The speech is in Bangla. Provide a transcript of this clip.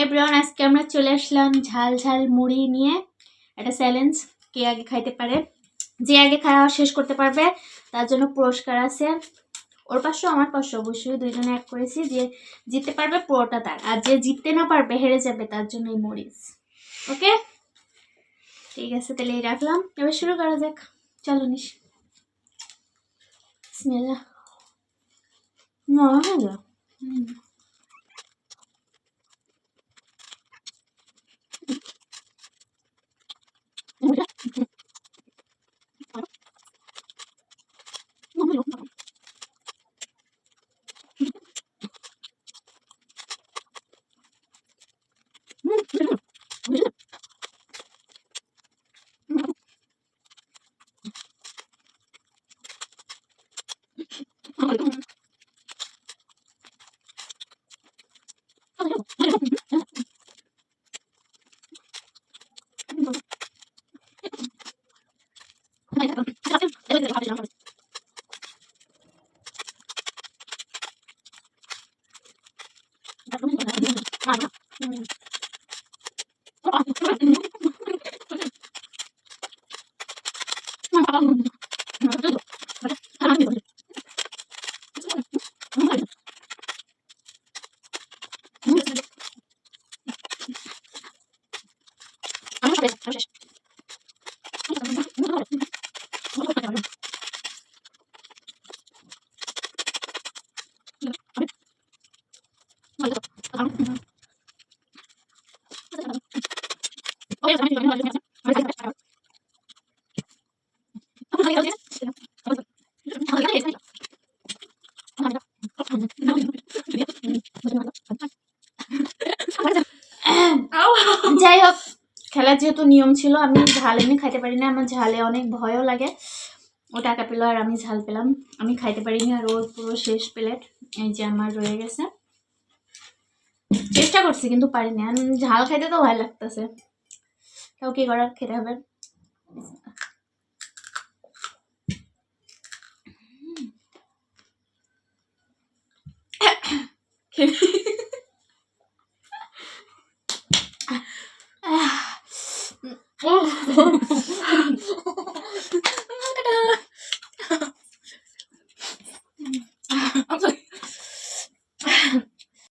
এভরিওয়ান, আজকে আমরা চলে আসলাম ঝাল ঝাল মুড়ি নিয়ে একটা চ্যালেঞ্জ। কে আগে খাইতে পারে, যে আগে খাওয়া শেষ করতে পারবে তার জন্য পুরস্কার আছে। ওর 500 আমার 500, অবশ্যই দুইজনে এক করেছি। যে জিততে পারবে পুরোটা তার, আর যে জিততে না পারবে হেরে যাবে তার জন্য এই মরিচ। ওকে, ঠিক আছে, তাহলে এই রাখলাম। এবার শুরু করা যাক, চলো নিস। বিসমিল্লাহ। না হয়ে যা। যাই হোক, খেলার যেহেতু নিয়ম ছিল, আমি ঝাল এমনি খাইতে পারি না, আমার ঝালে অনেক ভয়ও লাগে। ও টাকা পেলো আর আমি ঝাল পেলাম, আমি খাইতে পারিনি। আর ওর পুরো শেষ প্লেট এই যে আমার রয়ে গেছে। চেষ্টা করছি কিন্তু পারিনি, আমি ঝাল খাইতে তো ভয় লাগতেছে, তাও কি করার, খেতে হবে।